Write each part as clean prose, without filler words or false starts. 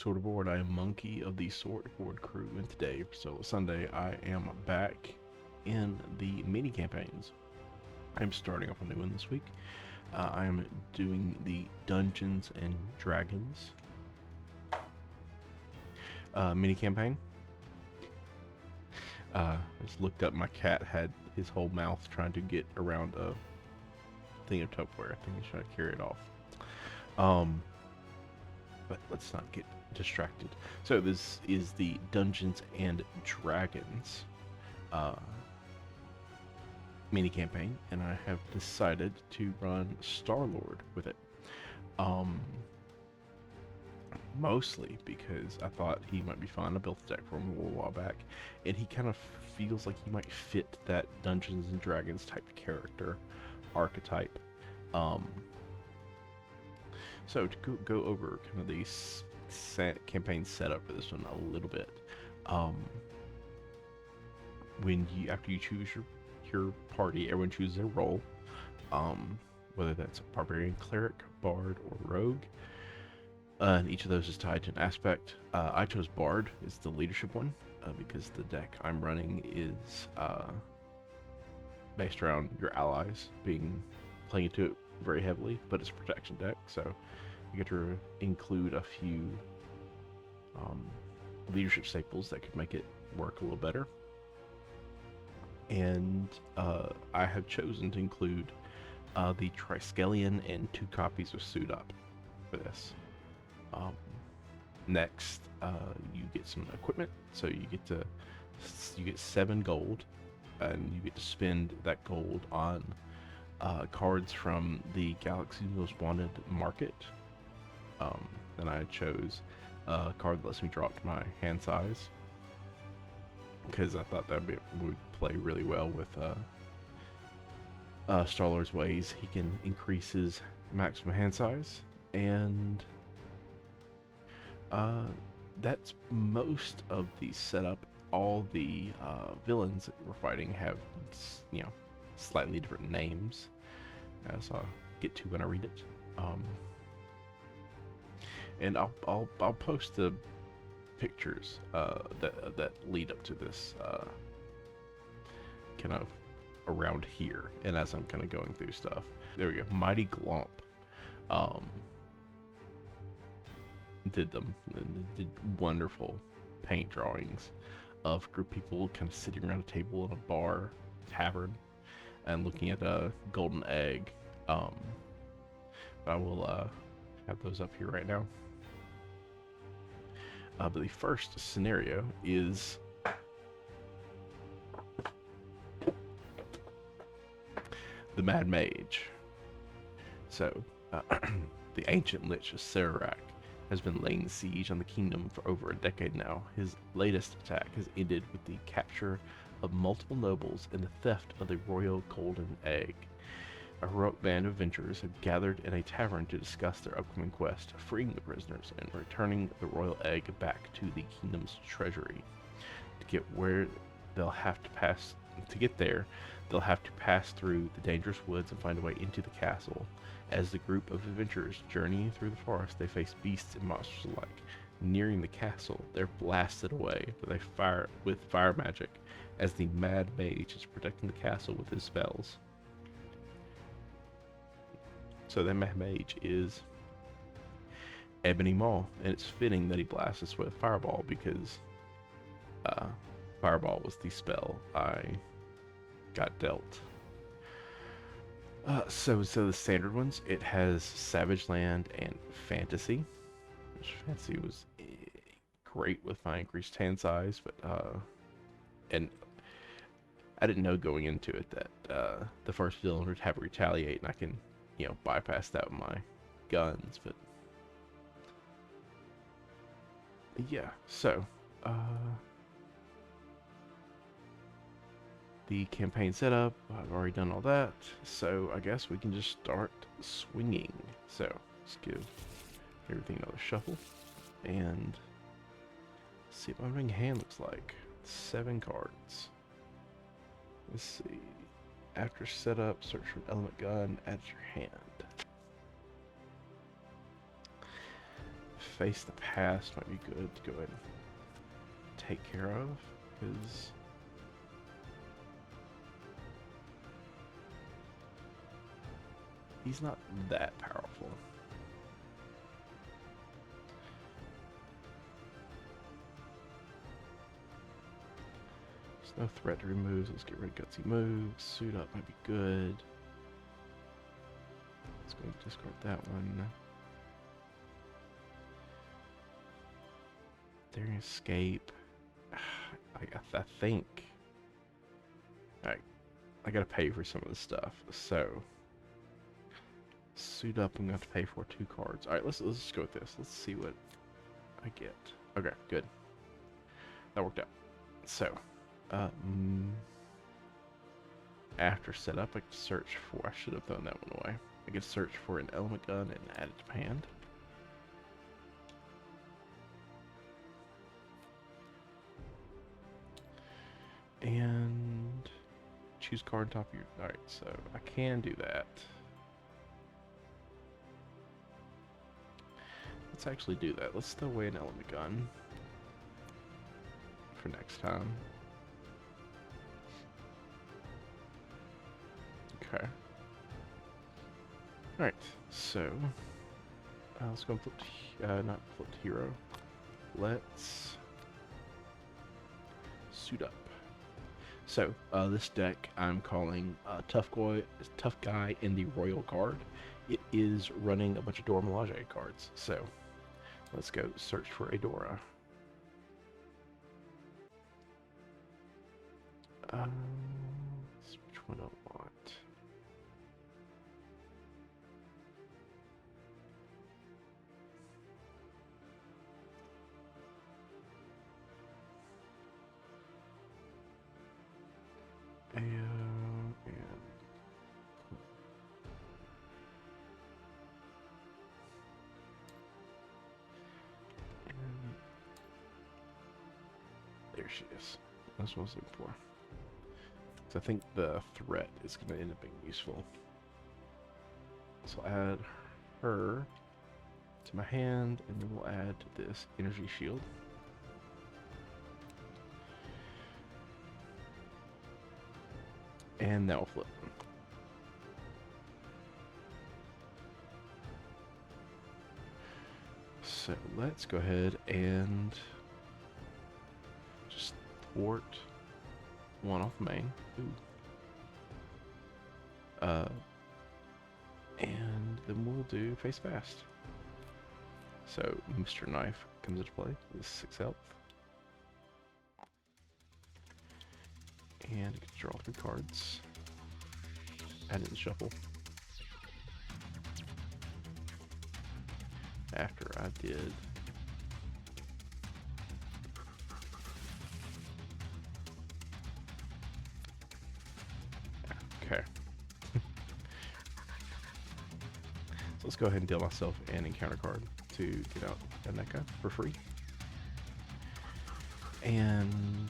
Swordboard. I am Monkey of the Swordboard crew, and today, for Solo Sunday, I am back in the mini campaigns. I'm starting off a new one this week. I am doing the Dungeons and Dragons mini campaign. I just looked up. My cat had his whole mouth trying to get around a thing of Tupperware. I think he's trying to carry it off. But let's not get distracted. So this is the Dungeons and Dragons mini campaign, and I have decided to run Star-Lord with it. Mostly because I thought he might be fun. I built the deck for him a little while back, and he kind of feels like he might fit that Dungeons and Dragons type character archetype. So to go over kind of the campaign setup for this one a little bit. After you choose your party, everyone chooses their role. Whether that's a barbarian, cleric, bard, or rogue. And each of those is tied to an aspect. I chose bard as the leadership one because the deck I'm running is based around your allies playing into it very heavily, but it's a protection deck, so you get to include a few leadership staples that could make it work a little better. And I have chosen to include the Triskelion and 2 copies of Suit Up for this. Next, you get some equipment, so you get 7 gold, and you get to spend that gold on cards from the Galaxy's Most Wanted market. Then I chose a card that lets me drop to my hand size, because I thought that would play really well with Star-Lord's ways. He can increase his maximum hand size, and that's most of the setup. All the villains that we're fighting have, slightly different names, as I'll get to when I read it. And I'll post the pictures that lead up to this kind of around here, and as I'm kind of going through stuff. There we go. Mighty Glomp did wonderful paint drawings of a group of people kind of sitting around a table in a bar tavern and looking at a golden egg. I will have those up here right now. But the first scenario is the Mad Mage. So, the ancient lich Acererak has been laying siege on the kingdom for over a decade now. His latest attack has ended with the capture of multiple nobles and the theft of the royal golden egg. A heroic band of adventurers have gathered in a tavern to discuss their upcoming quest, freeing the prisoners and returning the royal egg back to the kingdom's treasury. To get there, they'll have to pass through the dangerous woods and find a way into the castle. As the group of adventurers journey through the forest, they face beasts and monsters alike. Nearing the castle, they're blasted away with fire magic, as the Mad Mage is protecting the castle with his spells. So the Mad Mage is Ebony Maw, and it's fitting that he blasts us with Fireball, because Fireball was the spell I got dealt. So the standard ones, it has Savage Land and Fantasy, which Fantasy was great with my increased hand size, but and I didn't know going into it that the first villain would have Retaliate, and I can bypass that with my guns. But yeah, so the campaign setup, I've already done all that, so I guess we can just start swinging. So let's give everything another shuffle and see what my ring hand looks like. 7 cards. Let's see. After setup, search for an element gun, add to your hand. face the past might be good to go ahead and take care of, because he's not that powerful. There's no threat to remove, so let's get rid of gutsy moves. Suit up might be good. Let's go and discard that one. Daring escape. I think. Alright. I gotta pay for some of this stuff. So suit up, I'm gonna have to pay for 2 cards. Alright, let's just go with this. Let's see what I get. Okay, good. That worked out. So after setup I could search for, I should have thrown that one away. I could search for an element gun and add it to hand. And choose card on top of your... Alright, so I can do that. Let's actually do that. Let's throw away an element gun for next time. Okay. Alright, so let's go and flip to, not flip to hero. Let's suit up. So, this deck I'm calling Tough Guy in the Royal Guard. It is running a bunch of Dora Milaje cards. So, let's go search for a Dora. Which one do I want? And there she is. That's what I was looking for. So I think the threat is going to end up being useful. So I'll add her to my hand, and then we'll add this energy shield. And now we'll flip. So let's go ahead and just thwart one off the main. Ooh. And then we'll do face fast. So Mr. Knife comes into play with 6 health. And I can draw 3 cards. Add in the shuffle. After I did okay. So let's go ahead and deal myself an encounter card to get out a NECA for free. And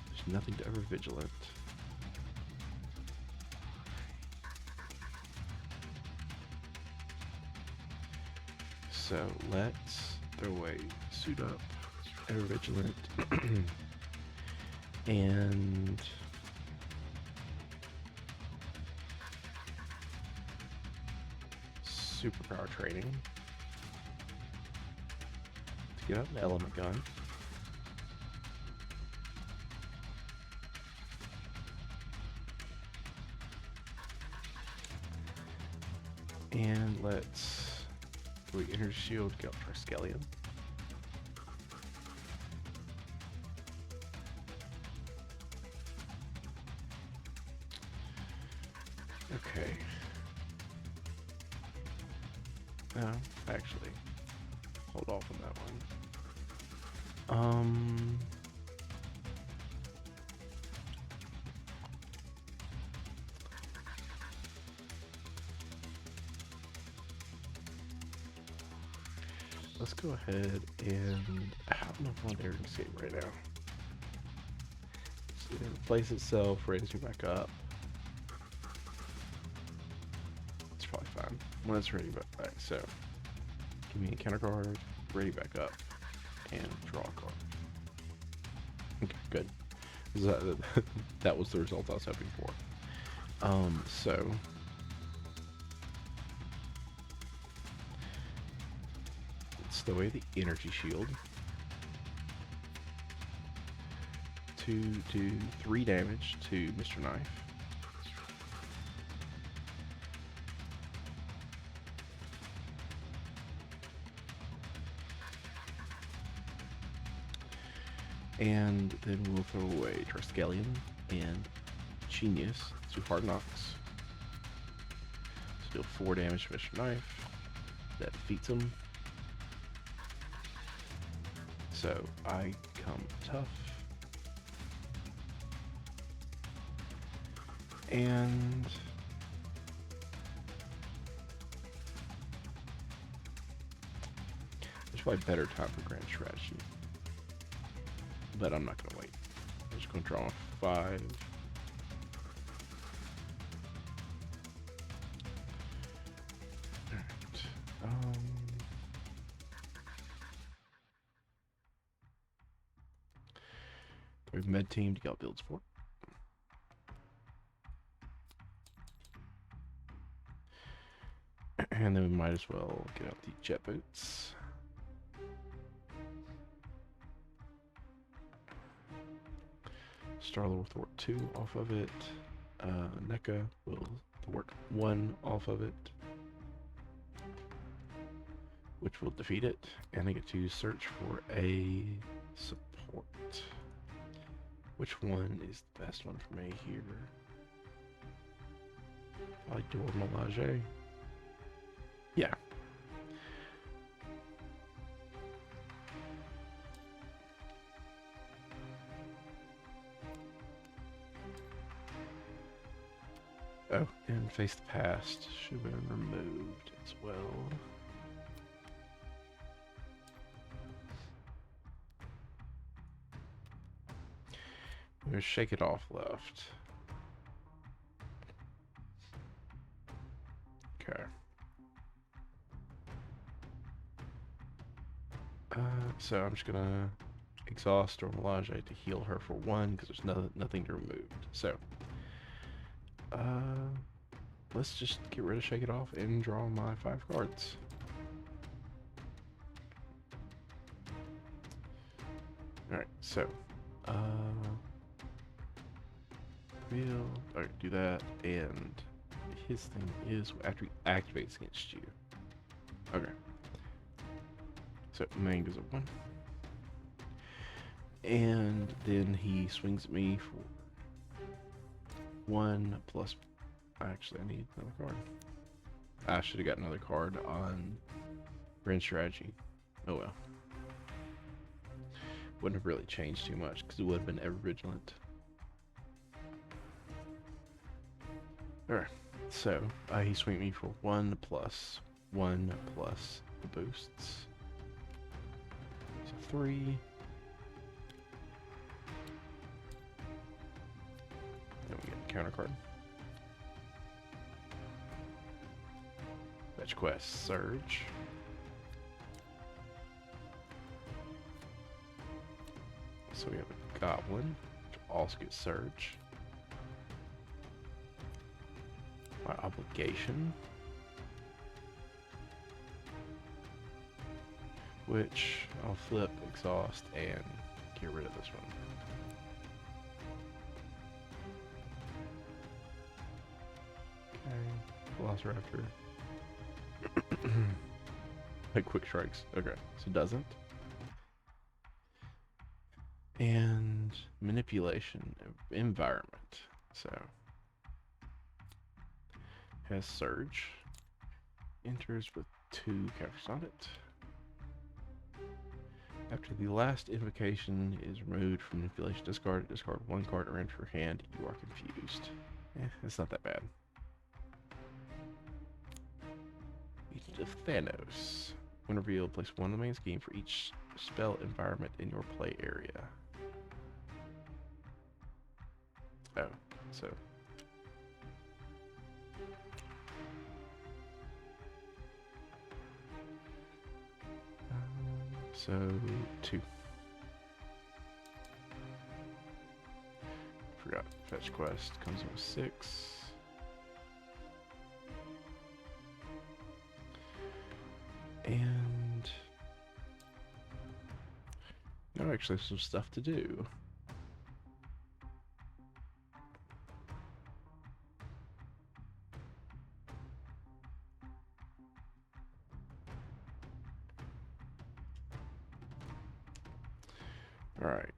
there's nothing to ever vigilant. So let's throw away suit up, ever vigilant, and superpower training to get out an element gun. And let's energy shield, get up Triskelion. Okay. No, actually, hold off on that one. Let's go ahead and I don't know if I want Daring Escape right now. So it'll replace itself, raise me back up. It's probably fine when it's ready back. So Give me a counter card, ready back up, and draw a card. Okay, good. That was the result I was hoping for. So let's throw away the energy shield. 3 damage to Mr. Knife. And then we'll throw away Triskelion and Genius to Hard Knocks. So deal 4 damage to Mr. Knife. That defeats him. So I come tough. And there's probably better time for Grand Strategy. But I'm not gonna wait. I'm just gonna draw 5. Alright. We have med team to get builds for. And then we might as well get out the jet boots. Starlord will thwart 2 off of it. NECA will thwart 1 off of it, which will defeat it. And I get to search for a support. Which one is the best one for me here? Probably Dor Milaje. Yeah. Oh, and Face the Past should have been removed as well. There's Shake It Off left. Okay. So I'm just gonna exhaust Dor Milaje to heal her for 1 because there's nothing to remove. So let's just get rid of Shake It Off and draw my 5 cards. Alright, so alright, do that, and his thing is after he activates against you. Okay. So main goes up 1. And then he swings at me for 1 plus. Actually, I need another card. I should have got another card on Grand Strategy. Oh well. Wouldn't have really changed too much because it would have been ever vigilant. Alright, so he swing me for 1 plus 1 plus the boosts. So 3. Then we get the counter card. Fetch quest, Surge. So we have a Goblin, which also gets Surge. My Obligation, which I'll flip, exhaust, and get rid of this one. Okay, Velociraptor. Like quick strikes. Okay, so it doesn't. And manipulation of environment. So has Surge. Enters with 2 counters on it. After the last invocation is removed from manipulation, discard 1 card or enter your hand. You are confused. It's not that bad. Agent of Thanos. When revealed, place 1 of the main scheme for each spell environment in your play area. Oh, so. So 2. Forgot fetch quest comes in with 6. And now actually some stuff to do. All right.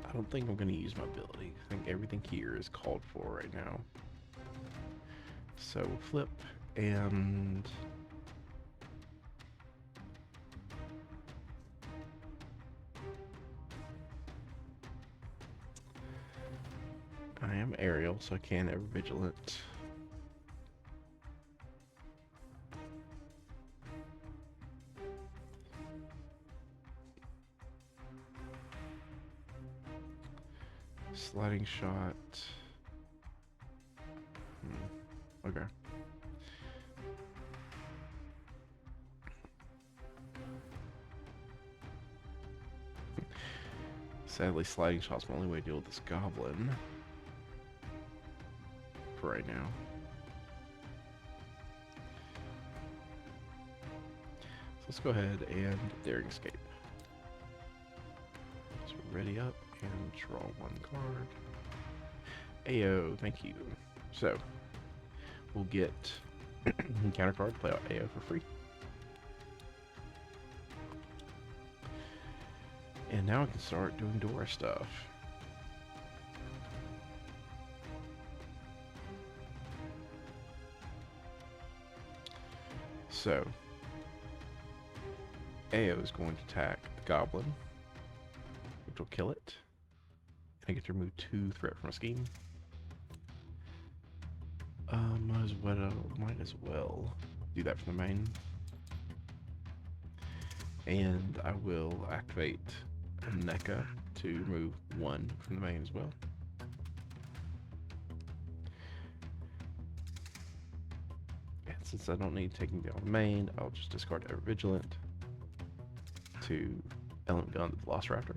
I don't think I'm going to use my ability. I think everything here is called for right now. So we'll flip and I am aerial, so I can ever vigilant. Sliding shot. Okay. Sadly, sliding shot's my only way to deal with this goblin for right now. So let's go ahead and daring escape. So ready up and draw 1 card. Ayo, thank you. So we'll get counter card, play out Ayo for free. And now I can start doing Dora stuff. So Ayo is going to attack the goblin, which will kill it. And I get to remove 2 threat from a scheme. Might as well do that from the main. And I will activate a NECA to remove 1 from the main as well. And since I don't need taking down the main, I'll just discard Ever Vigilant to element gun the Velociraptor.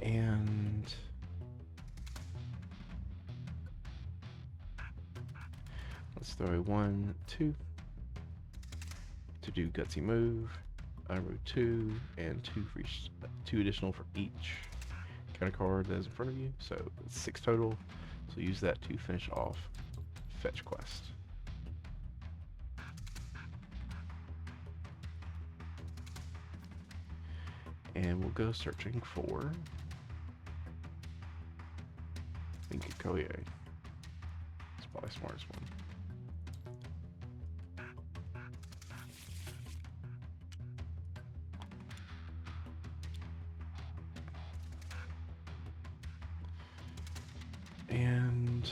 And let's throw a 1, 2 to do gutsy move. I remove 2 and 2 for each, 2 additional for each counter card that is in front of you. So it's 6 total. So use that to finish off fetch quest. And we'll go searching for Koye. It's probably the smartest one. And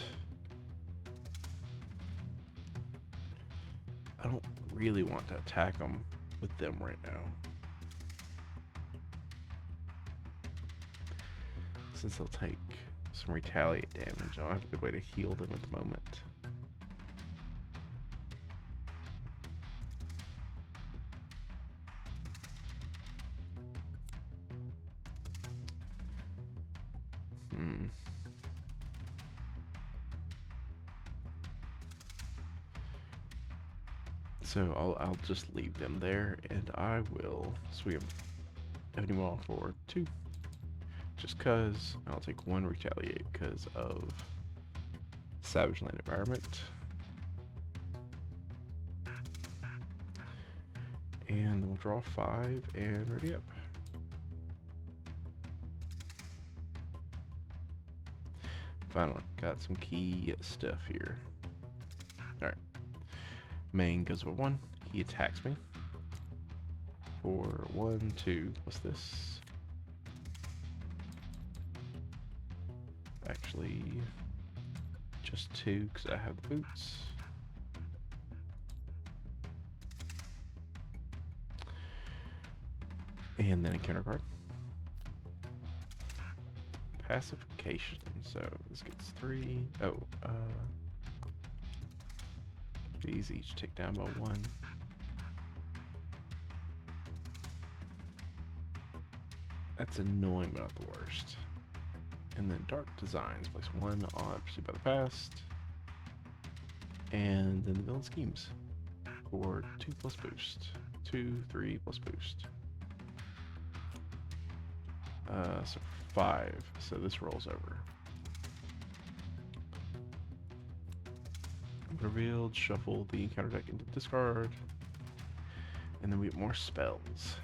I don't really want to attack them with them right now, since they'll take some retaliate damage. I don't have a good way to heal them at the moment. So I'll just leave them there, and I will swing them all for 2. Just cause I'll take 1 retaliate because of Savage Land Environment. And we'll draw 5 and ready up. Finally, got some key stuff here. Alright. Main goes with 1. He attacks me for 1, 2. What's this? Actually, just 2 because I have the boots. And then a counter card. Pacification. So this gets 3. Oh, these each take down by 1. That's annoying, but not the worst. And then Dark Designs. Place 1 on Pursued by the Past. And then the Villain Schemes. For 2 plus boost. 2, 3 plus boost. So 5. So this rolls over. Revealed, shuffle the encounter deck into discard. And then we get more spells.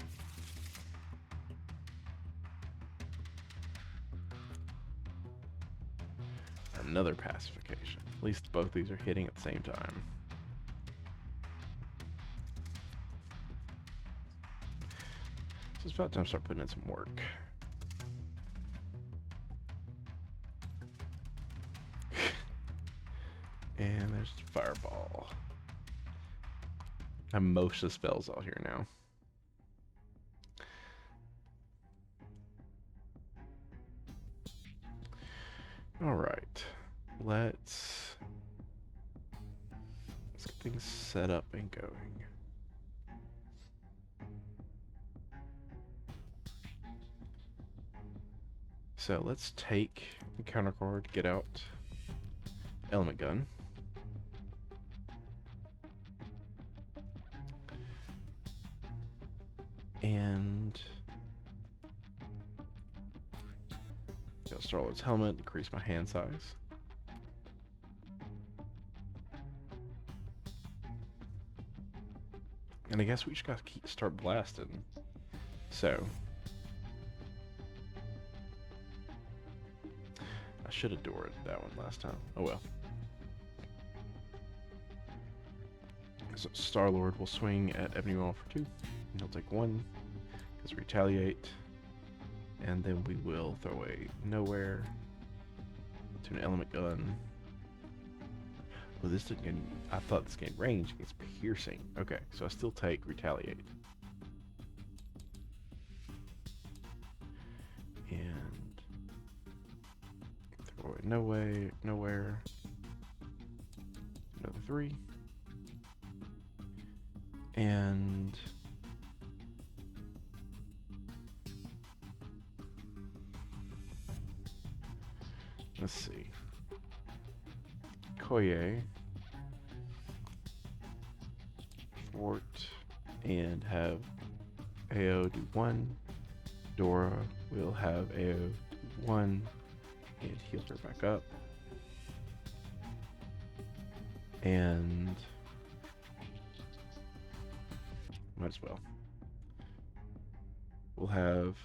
Another pacification. At least both these are hitting at the same time. So it's about time to start putting in some work. And there's Fireball. I have most of the spells out here now. Alright. Let's get things set up and going. So let's take the counter card, get out Element Gun. And got Star-Lord's helmet, increase my hand size. And I guess we just gotta start blasting. So I should have doored that one last time. Oh well. So Star-Lord will swing at Ebony Maw for 2. And he'll take 1. Because retaliate. And then we will throw a Nowhere to an Element Gun. Well, this didn't get any, I thought this gained range. It's piercing. Okay, so I still take retaliate. And throw a Nowhere. Another 3. And let's see. Koye, Fort, and have AO do 1. Dora will have AO do 1 and heal her back up. And might as well. We'll have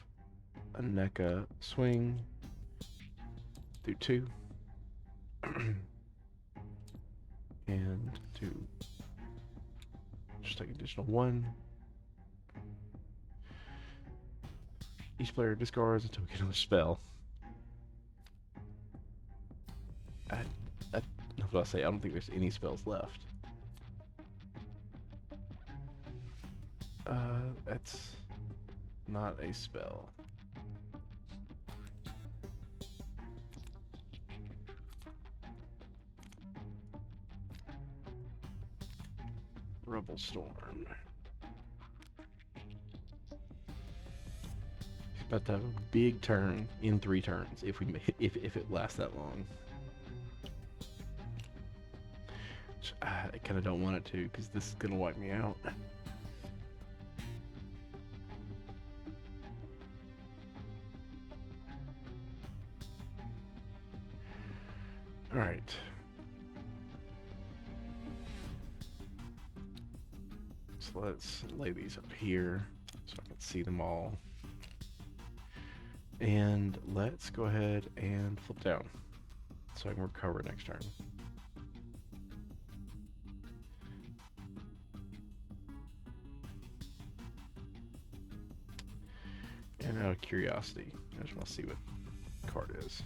a NECA swing through 2. And to just take additional 1. Each player discards until we get another spell. What do I say? I don't think there's any spells left. That's not a spell. Rebel Storm. He's about to have a big turn in 3 turns if it lasts that long. Which, I kind of don't want it to because this is gonna wipe me out. All right. So let's lay these up here so I can see them all. And let's go ahead and flip down so I can recover next turn. And out of curiosity, I just want to see what the card is.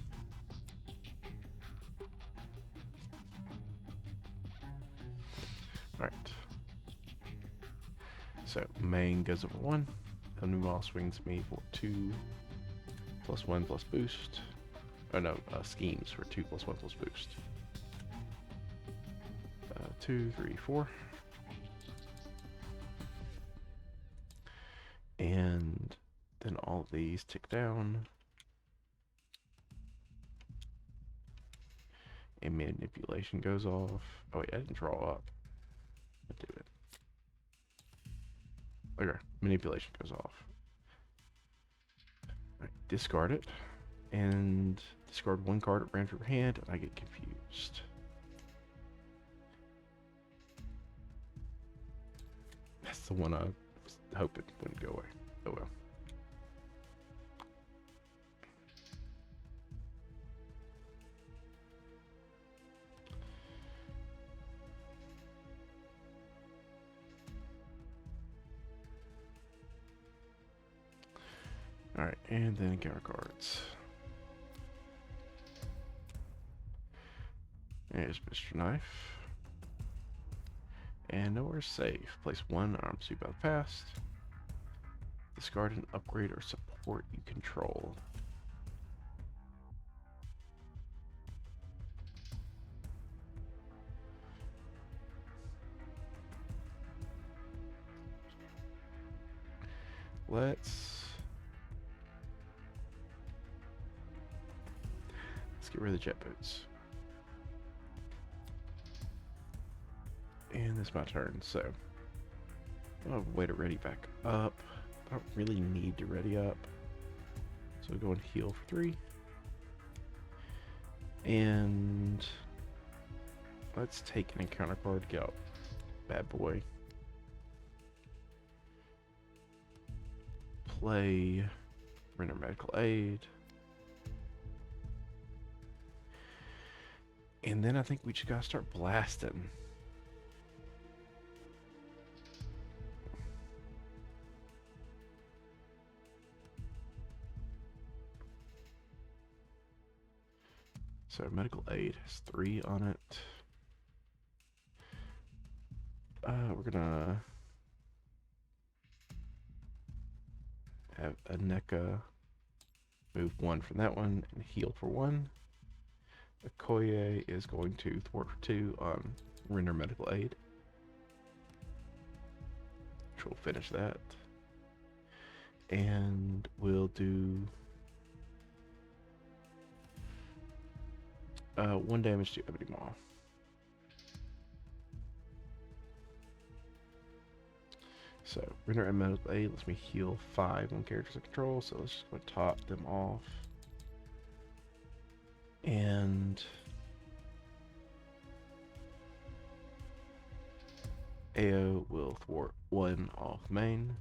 Alright. So main goes over 1. Enemy Maw swings me for 2 plus 1 plus boost. Oh no, schemes for 2 plus 1 plus boost. 2, 3, 4. And then all of these tick down. And manipulation goes off. Oh wait, I didn't draw up. I do it. Okay, manipulation goes off. Right, discard it. And discard 1 card at random from your hand, and I get confused. That's the one I was hoping wouldn't go away. Oh well. Alright, and then counter cards. There's Mr. Knife. And nowhere safe. Place 1 arm suit by the past. Discard an upgrade or support you control. Let's get rid of the jet boots. And it's my turn, so I'll have a way to ready back up. I don't really need to ready up. So we'll go and heal for 3. And let's take an encounter card, get out Bad Boy. Play Render Medical Aid. And then I think we just gotta start blasting. So medical aid has 3 on it. We're gonna have a NECA move 1 from that one and heal for 1. Okoye is going to thwart for 2 on render medical aid. Which will finish that. And we'll do 1 damage to Ebony Maw. So, render and medical aid lets me heal 5 on characters I control, so let's just go top them off. And AO will thwart 1 off main.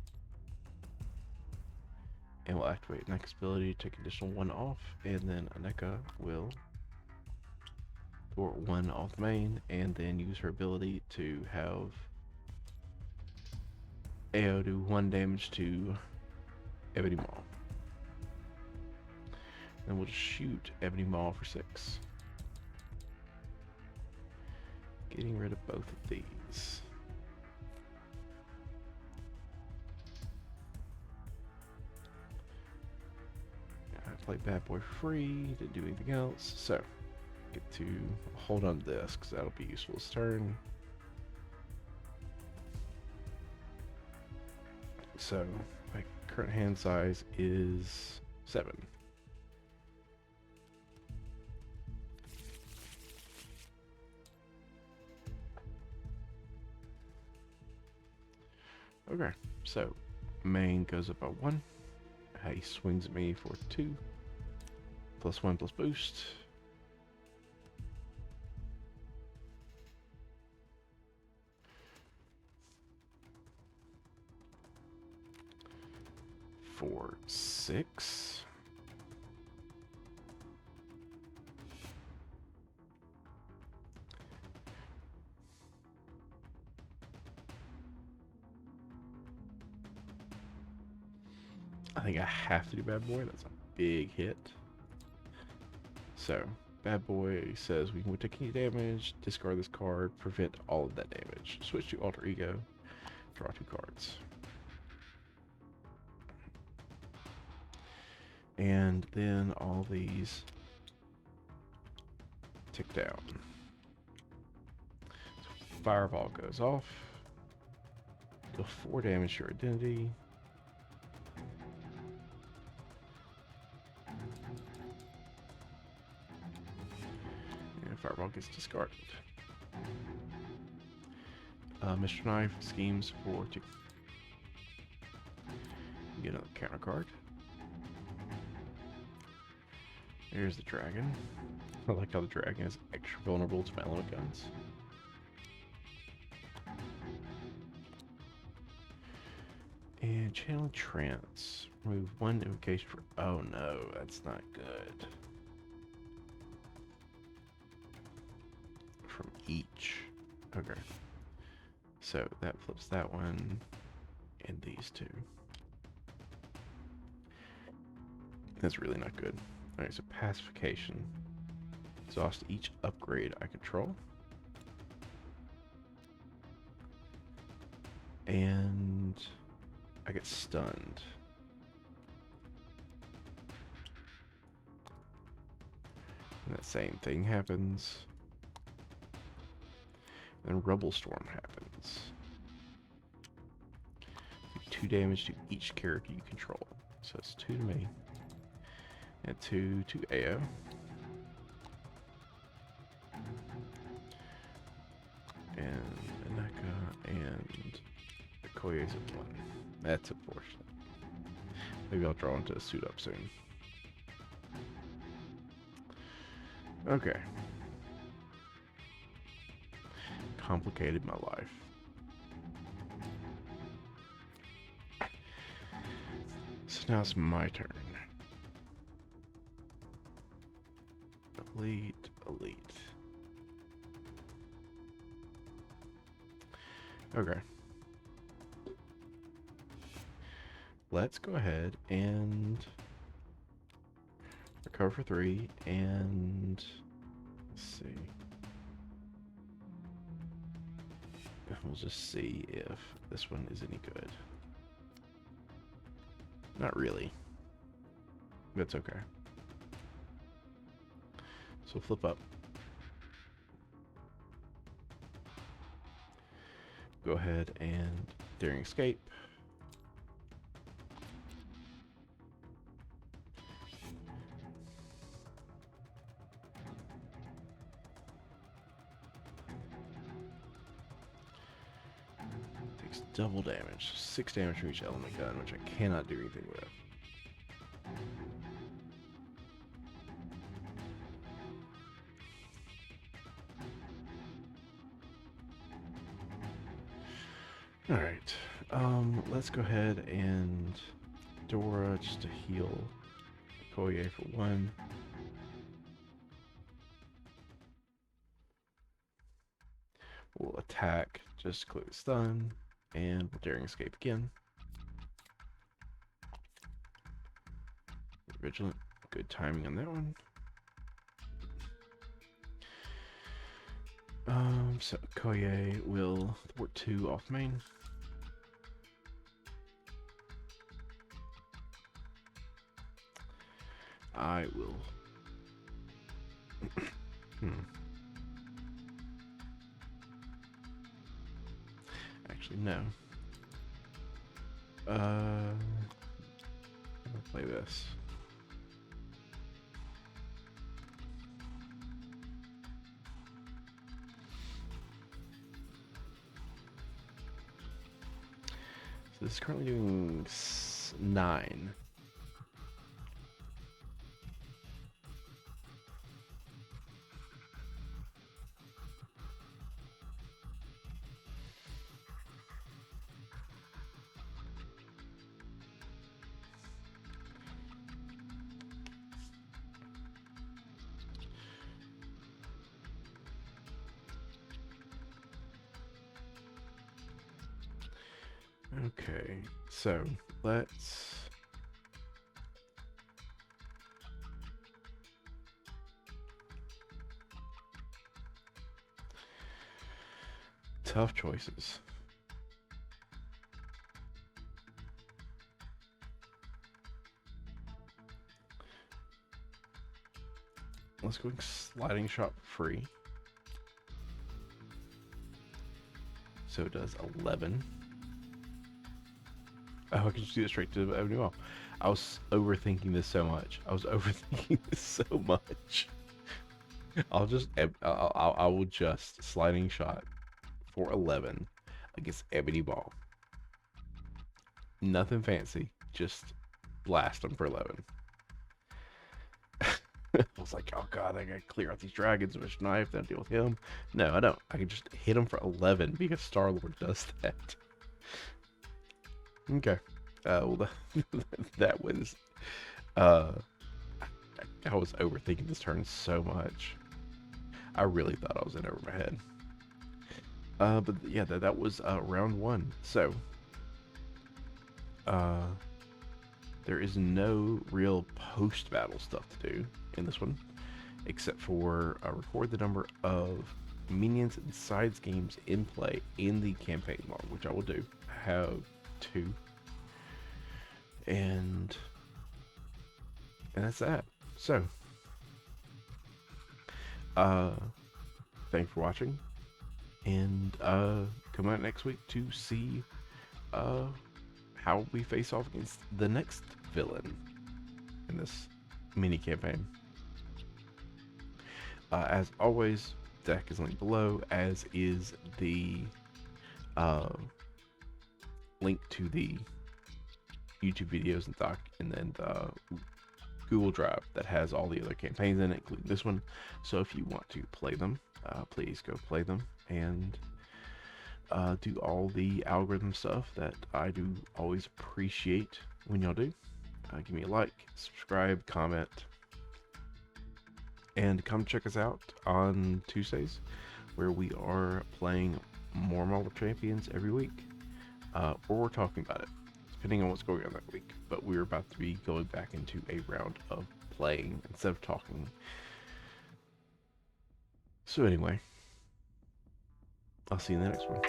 And we'll activate NECA's ability to take additional 1 off, and then NECA will thwart 1 off main, and then use her ability to have AO do 1 damage to Ebony Maw. Then we'll just shoot Ebony Maw for 6. Getting rid of both of these. I played Bad Boy for free, didn't do anything else, so get to hold on to this because that'll be useful this turn. So my current hand size is 7. Okay, so main goes up by 1. He swings at me for 2. Plus 1 plus boost. For 6. I think I have to do Bad Boy. That's a big hit. So, Bad Boy says we can take any damage, discard this card, prevent all of that damage. Switch to Alter Ego, draw 2 cards. And then all these tick down. So fireball goes off. Deal 4 damage to your identity. And fireball gets discarded. Mr. Knife schemes for to get another counter card. There's the dragon. I like how the dragon is extra vulnerable to my element guns. And channel trance. Remove 1 invocation for. Oh no, that's not good. From each. Okay. So that flips that one and these 2. That's really not good. Alright, so pacification. Exhaust each upgrade I control. And I get stunned. And that same thing happens. And Rubble Storm happens. Do 2 damage to each character you control. So it's 2 to me. And 2 to Ao. And Aneka and Okoye's at 1. That's unfortunate. Maybe I'll draw into a suit up soon. Okay. Complicated my life. So now it's my turn. Elite, elite. Okay. Let's go ahead and recover for 3 and let's see. We'll just see if this one is any good. Not really. That's okay. So flip up. Go ahead and daring escape. Takes double damage, 6 damage from each element gun, which I cannot do anything with. Alright, let's go ahead and Dora just to heal Koye for 1. We'll attack, just click stun, and we'll daring escape again. Vigilant, good timing on that one. So Koye will thwart 2 off main. I will. Actually, no. I'll play this. So this is currently doing 9. Okay, so let's tough choices. let's go sliding shot free. So it does 11. Oh, I can just do it straight to Ebony Wall. I was overthinking this so much. I was overthinking this so much. I will just sliding shot for 11 against Ebony Ball. Nothing fancy, just blast them for 11. I was like, oh god, I gotta clear out these dragons with a knife, then deal with him. No, I don't. I can just hit him for 11 because Star-Lord does that. Okay. Well, that was. I was overthinking this turn so much. I really thought I was in over my head. But yeah, that was round 1. So, there is no real post-battle stuff to do in this one, except for record the number of minions and sides games in play in the campaign log, which I will do. I have 2, and that's that. So, thanks for watching, and come out next week to see how we face off against the next villain in this mini campaign. As always, deck is linked below, as is the link to the YouTube videos and doc, and then the Google Drive that has all the other campaigns in it, including this one. So if you want to play them, please go play them and do all the algorithm stuff that I do always appreciate when y'all do. Give me a like, subscribe, comment, and come check us out on Tuesdays, where we are playing more Marvel Champions every week, or we're talking about it, depending on what's going on that week. But we're about to be going back into a round of playing instead of talking. So anyway, I'll see you in the next one.